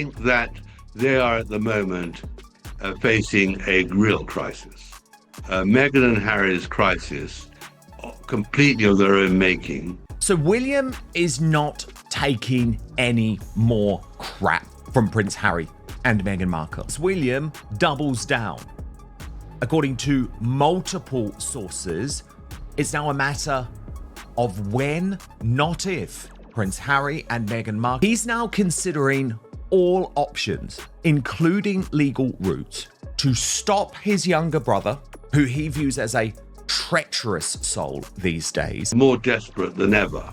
think that they are at the moment facing a real crisis. Meghan and Harry's crisis, completely of their own making. So William is not taking any more crap from Prince Harry and Meghan Markle. William doubles down. According to multiple sources, it's now a matter of when, not if, Prince Harry and Meghan Markle. He's now considering all options, including legal routes, to stop his younger brother, who he views as a treacherous soul these days. More desperate than ever.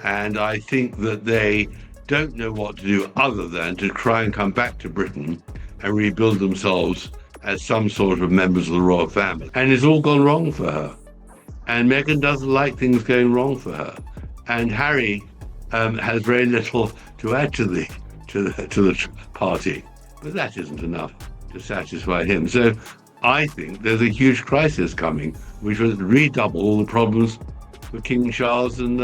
And I think that they don't know what to do other than to try and come back to Britain and rebuild themselves as some sort of members of the royal family. And it's all gone wrong for her. And Meghan doesn't like things going wrong for her. And Harry has very little to add to the party, but that isn't enough to satisfy him. So I think there's a huge crisis coming, which will redouble all the problems for King Charles and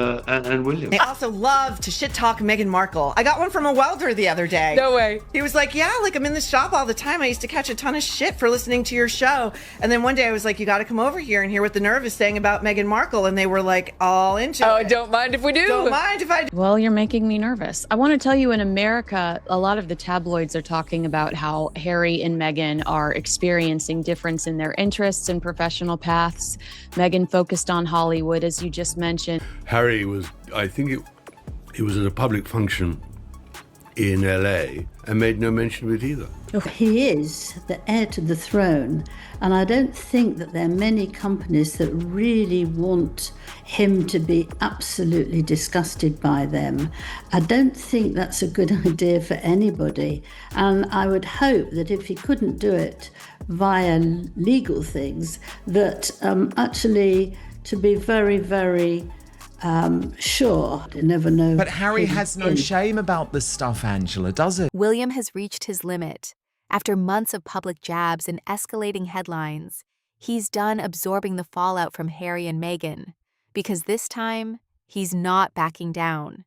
William. They also love to shit talk Meghan Markle. I got one from a welder the other day. No way. He was like, yeah, like I'm in the shop all the time. I used to catch a ton of shit for listening to your show. And then one day I was like, you got to come over here and hear what the Nerve is saying about Meghan Markle. And they were like all into it. Oh, don't mind if we do. Don't mind if I do. Well, you're making me nervous. I want to tell you, in America, a lot of the tabloids are talking about how Harry and Meghan are experiencing difference in their interests and professional paths. Meghan focused on Hollywood, as you just mentioned. Harry was, I think it was at a public function in LA and made no mention of it either. He is the heir to the throne, and I don't think that there are many companies that really want him to be absolutely disgusted by them. I don't think that's a good idea for anybody, and I would hope that if he couldn't do it via legal things, that actually to be very, very sure. You never know. But Harry has no shame about this stuff, Angela, does it? William has reached his limit. After months of public jabs and escalating headlines, he's done absorbing the fallout from Harry and Meghan, because this time, he's not backing down.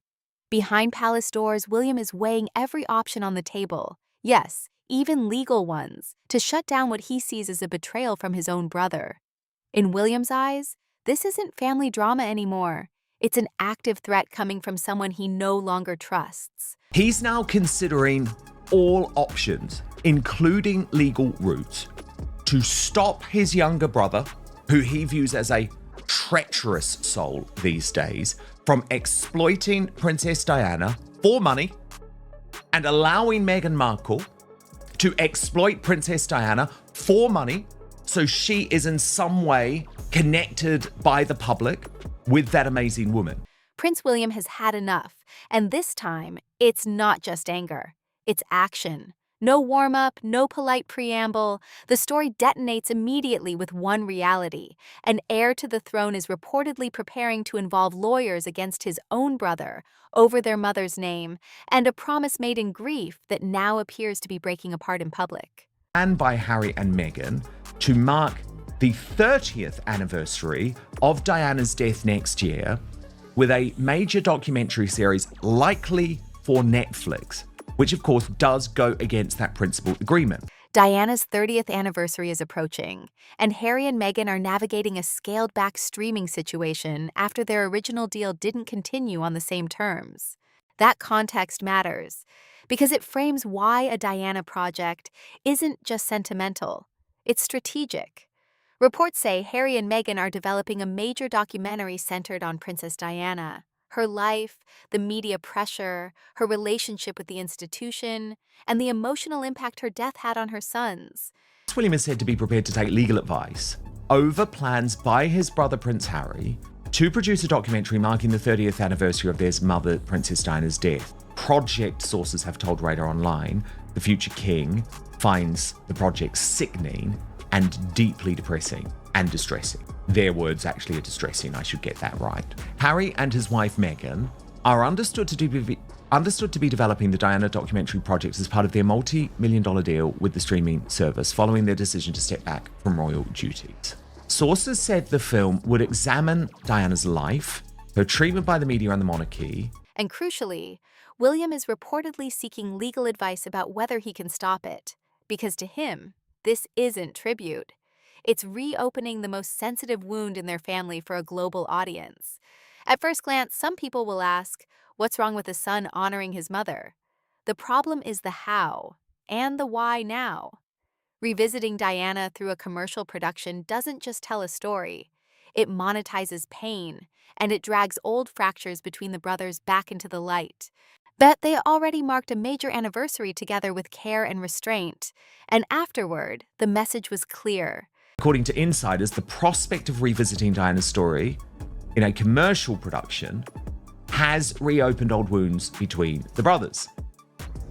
Behind palace doors, William is weighing every option on the table, yes, even legal ones, to shut down what he sees as a betrayal from his own brother. In William's eyes, this isn't family drama anymore. It's an active threat coming from someone he no longer trusts. He's now considering all options, including legal routes, to stop his younger brother, who he views as a treacherous soul these days, from exploiting Princess Diana for money and allowing Meghan Markle to exploit Princess Diana for money, so she is in some way connected by the public with that amazing woman. Prince William has had enough, and this time, it's not just anger. It's action. No warm-up, no polite preamble. The story detonates immediately with one reality. An heir to the throne is reportedly preparing to involve lawyers against his own brother over their mother's name, and a promise made in grief that now appears to be breaking apart in public. And by Harry and Meghan to mark the 30th anniversary of Diana's death next year, with a major documentary series likely for Netflix, which of course does go against that principal agreement. Diana's 30th anniversary is approaching, and Harry and Meghan are navigating a scaled-back streaming situation after their original deal didn't continue on the same terms. That context matters, because it frames why a Diana project isn't just sentimental, it's strategic. Reports say Harry and Meghan are developing a major documentary centered on Princess Diana, her life, the media pressure, her relationship with the institution, and the emotional impact her death had on her sons. William is said to be prepared to take legal advice over plans by his brother Prince Harry to produce a documentary marking the 30th anniversary of their mother, Princess Diana's death. Project sources have told Radar Online the future king finds the project sickening and deeply depressing and distressing. Their words actually are distressing, I should get that right. Harry and his wife Meghan are understood to be developing the Diana documentary project as part of their multi-million-dollar deal with the streaming service following their decision to step back from royal duties. Sources said the film would examine Diana's life, her treatment by the media and the monarchy, And crucially, William is reportedly seeking legal advice about whether he can stop it, because to him, this isn't tribute. It's reopening the most sensitive wound in their family for a global audience. At first glance, some people will ask, what's wrong with a son honoring his mother? The problem is the how and the why now. Revisiting Diana through a commercial production doesn't just tell a story. It monetizes pain, and it drags old fractures between the brothers back into the light. But they already marked a major anniversary together with care and restraint, and afterward, the message was clear. According to insiders, the prospect of revisiting Diana's story in a commercial production has reopened old wounds between the brothers.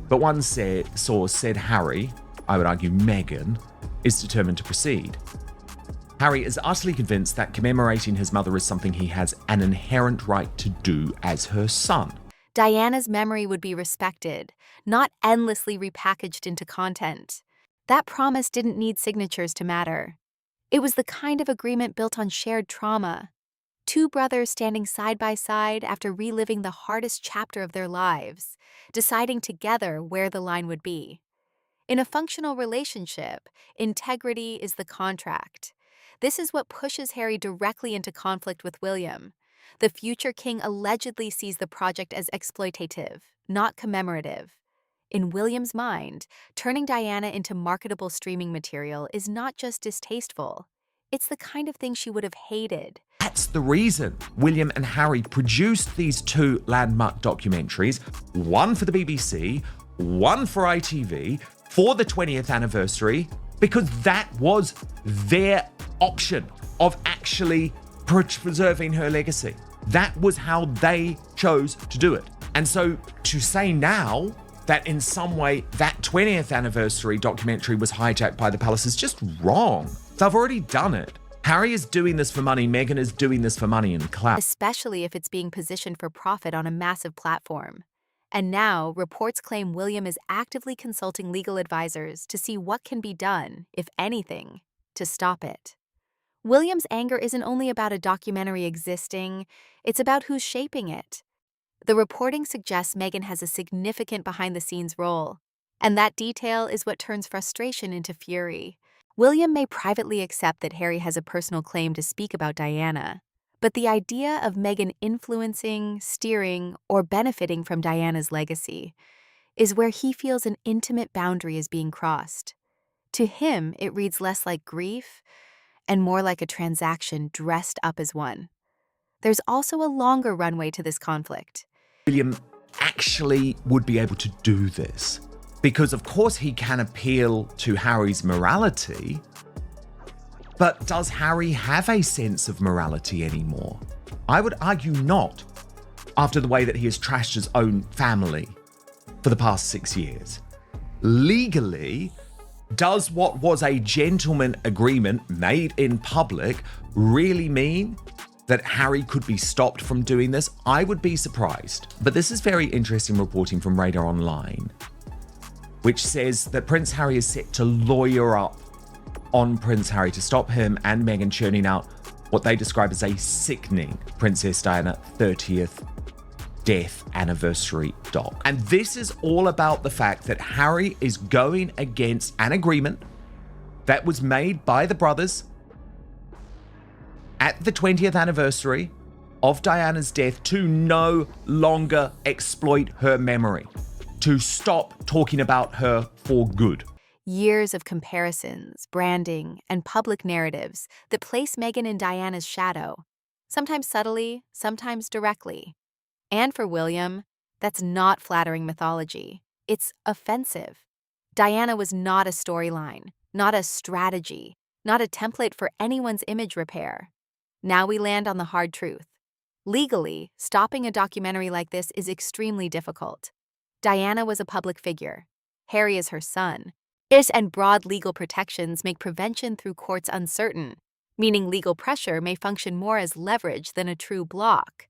But one source said Harry, I would argue Meghan, is determined to proceed. Harry is utterly convinced that commemorating his mother is something he has an inherent right to do as her son. Diana's memory would be respected, not endlessly repackaged into content. That promise didn't need signatures to matter. It was the kind of agreement built on shared trauma. Two brothers standing side by side after reliving the hardest chapter of their lives, deciding together where the line would be. In a functional relationship, integrity is the contract. This is what pushes Harry directly into conflict with William. The future king allegedly sees the project as exploitative, not commemorative. In William's mind, turning Diana into marketable streaming material is not just distasteful. It's the kind of thing she would have hated. That's the reason William and Harry produced these two landmark documentaries, one for the BBC, one for ITV, for the 20th anniversary, because that was their option of actually preserving her legacy. That was how they chose to do it. And so to say now that in some way that 20th anniversary documentary was hijacked by the palace is just wrong. They've already done it. Harry is doing this for money. Meghan is doing this for money and clout. Especially if it's being positioned for profit on a massive platform. And now, reports claim William is actively consulting legal advisors to see what can be done, if anything, to stop it. William's anger isn't only about a documentary existing, it's about who's shaping it. The reporting suggests Meghan has a significant behind-the-scenes role, and that detail is what turns frustration into fury. William may privately accept that Harry has a personal claim to speak about Diana, but the idea of Meghan influencing, steering, or benefiting from Diana's legacy is where he feels an intimate boundary is being crossed. To him, it reads less like grief and more like a transaction dressed up as one. There's also a longer runway to this conflict. William actually would be able to do this because, of course, he can appeal to Harry's morality. But does Harry have a sense of morality anymore? I would argue not, after the way that he has trashed his own family for the past 6 years. Legally, does what was a gentleman agreement made in public really mean that Harry could be stopped from doing this? I would be surprised. But this is very interesting reporting from Radar Online, which says that Prince Harry is set to lawyer up on Prince Harry to stop him and Meghan churning out what they describe as a sickening Princess Diana 30th death anniversary doc. And this is all about the fact that Harry is going against an agreement that was made by the brothers at the 20th anniversary of Diana's death to no longer exploit her memory, to stop talking about her for good. Years of comparisons, branding, and public narratives that place Meghan in Diana's shadow, sometimes subtly, sometimes directly. And for William, that's not flattering mythology. It's offensive. Diana was not a storyline, not a strategy, not a template for anyone's image repair. Now we land on the hard truth. Legally, stopping a documentary like this is extremely difficult. Diana was a public figure. Harry is her son. It and broad legal protections make prevention through courts uncertain, meaning legal pressure may function more as leverage than a true block.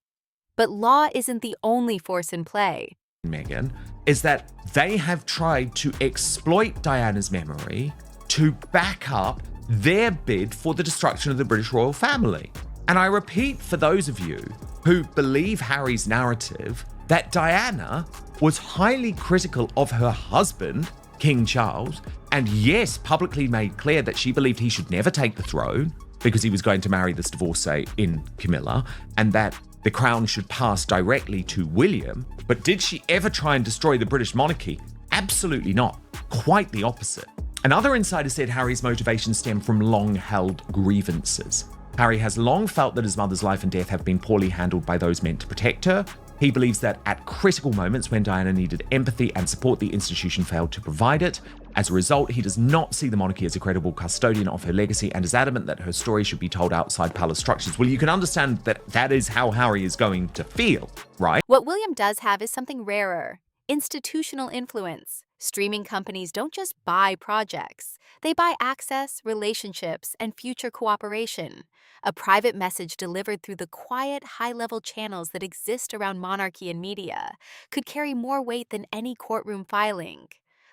But law isn't the only force in play. Meghan, is that they have tried to exploit Diana's memory to back up their bid for the destruction of the British royal family. And I repeat, for those of you who believe Harry's narrative, that Diana was highly critical of her husband, King Charles, and yes, publicly made clear that she believed he should never take the throne because he was going to marry this divorcee in Camilla, and that the crown should pass directly to William. But did she ever try and destroy the British monarchy? Absolutely not. Quite the opposite. Another insider said Harry's motivations stem from long-held grievances. Harry has long felt that his mother's life and death have been poorly handled by those meant to protect her. He believes that at critical moments when Diana needed empathy and support, the institution failed to provide it. As a result, he does not see the monarchy as a credible custodian of her legacy and is adamant that her story should be told outside palace structures. Well, you can understand that that is how Harry is going to feel, right? What William does have is something rarer: institutional influence. Streaming companies don't just buy projects. They buy access, relationships, and future cooperation. A private message delivered through the quiet, high-level channels that exist around monarchy and media could carry more weight than any courtroom filing.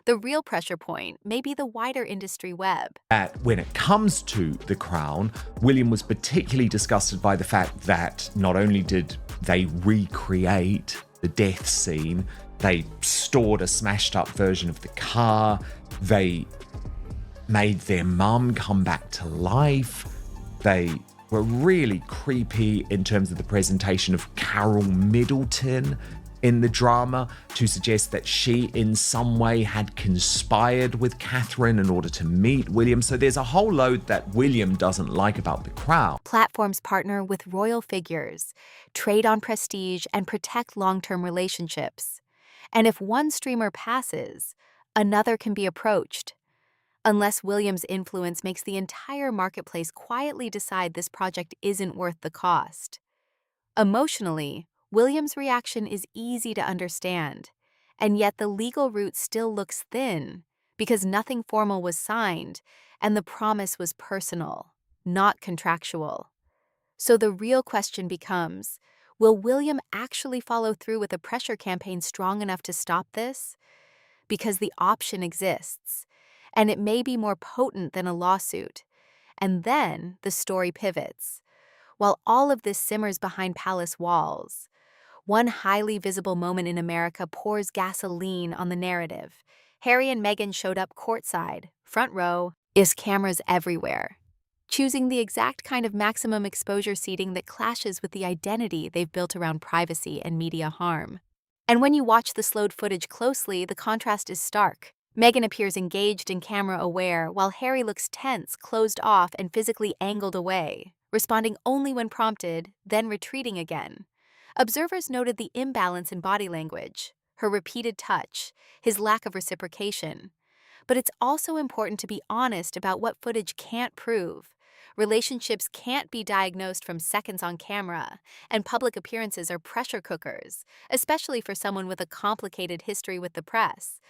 The real pressure point may be the wider industry web. When it comes to the crown, William was particularly disgusted by the fact that not only did they recreate the death scene, they stored a smashed up version of the car, they made their mum come back to life, they were really creepy in terms of the presentation of Carol Middleton in the drama to suggest that she in some way had conspired with Catherine in order to meet William. So there's a whole load that William doesn't like about the crown. Platforms partner with royal figures, trade on prestige, and protect long-term relationships. And if one streamer passes, another can be approached. Unless William's influence makes the entire marketplace quietly decide this project isn't worth the cost. Emotionally, William's reaction is easy to understand, and yet the legal route still looks thin because nothing formal was signed and the promise was personal, not contractual. So the real question becomes, will William actually follow through with a pressure campaign strong enough to stop this? Because the option exists, and it may be more potent than a lawsuit. And then the story pivots. While all of this simmers behind palace walls, one highly visible moment in America pours gasoline on the narrative. Harry and Meghan showed up courtside, front row, is cameras everywhere, choosing the exact kind of maximum exposure seating that clashes with the identity they've built around privacy and media harm. And when you watch the slowed footage closely, the contrast is stark. Meghan appears engaged and camera-aware, while Harry looks tense, closed off, and physically angled away, responding only when prompted, then retreating again. Observers noted the imbalance in body language, her repeated touch, his lack of reciprocation. But it's also important to be honest about what footage can't prove. Relationships can't be diagnosed from seconds on camera, and public appearances are pressure cookers, especially for someone with a complicated history with the press.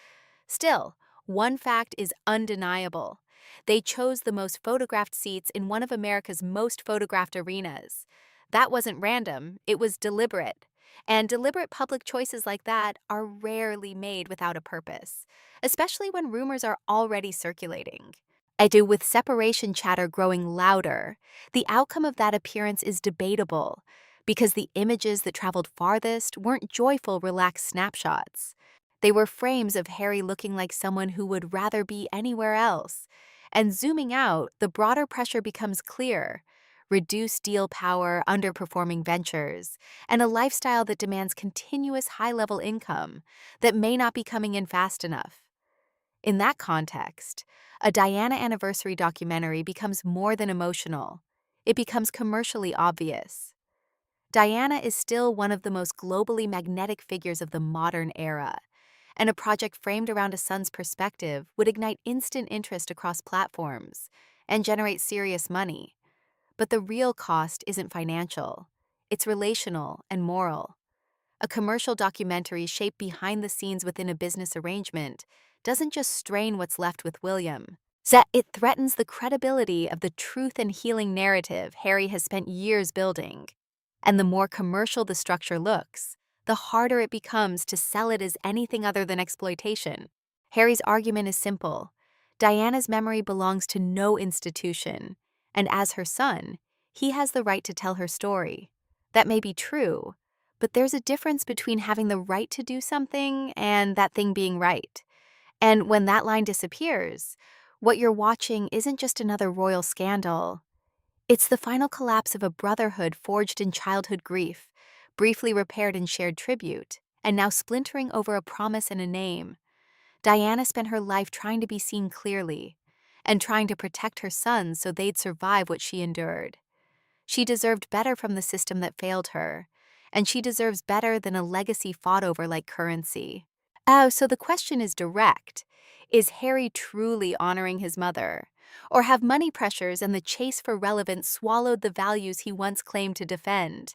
Still, one fact is undeniable. They chose the most photographed seats in one of America's most photographed arenas. That wasn't random, it was deliberate. And deliberate public choices like that are rarely made without a purpose, especially when rumors are already circulating. With separation chatter growing louder, the outcome of that appearance is debatable, because the images that traveled farthest weren't joyful, relaxed snapshots. They were frames of Harry looking like someone who would rather be anywhere else. And zooming out, the broader pressure becomes clear. Reduced deal power, underperforming ventures, and a lifestyle that demands continuous high-level income that may not be coming in fast enough. In that context, a Diana anniversary documentary becomes more than emotional. It becomes commercially obvious. Diana is still one of the most globally magnetic figures of the modern era, and a project framed around a son's perspective would ignite instant interest across platforms and generate serious money. But the real cost isn't financial. It's relational and moral. A commercial documentary shaped behind the scenes within a business arrangement doesn't just strain what's left with William. It threatens the credibility of the truth and healing narrative Harry has spent years building. And the more commercial the structure looks, the harder it becomes to sell it as anything other than exploitation. Harry's argument is simple. Diana's memory belongs to no institution, and as her son, he has the right to tell her story. That may be true, but there's a difference between having the right to do something and that thing being right. And when that line disappears, what you're watching isn't just another royal scandal. It's the final collapse of a brotherhood forged in childhood grief, briefly repaired in shared tribute, and now splintering over a promise and a name. Diana spent her life trying to be seen clearly and trying to protect her sons so they'd survive what she endured. She deserved better from the system that failed her, and she deserves better than a legacy fought over like currency. Oh, so the question is direct. Is Harry truly honoring his mother? Or have money pressures and the chase for relevance swallowed the values he once claimed to defend?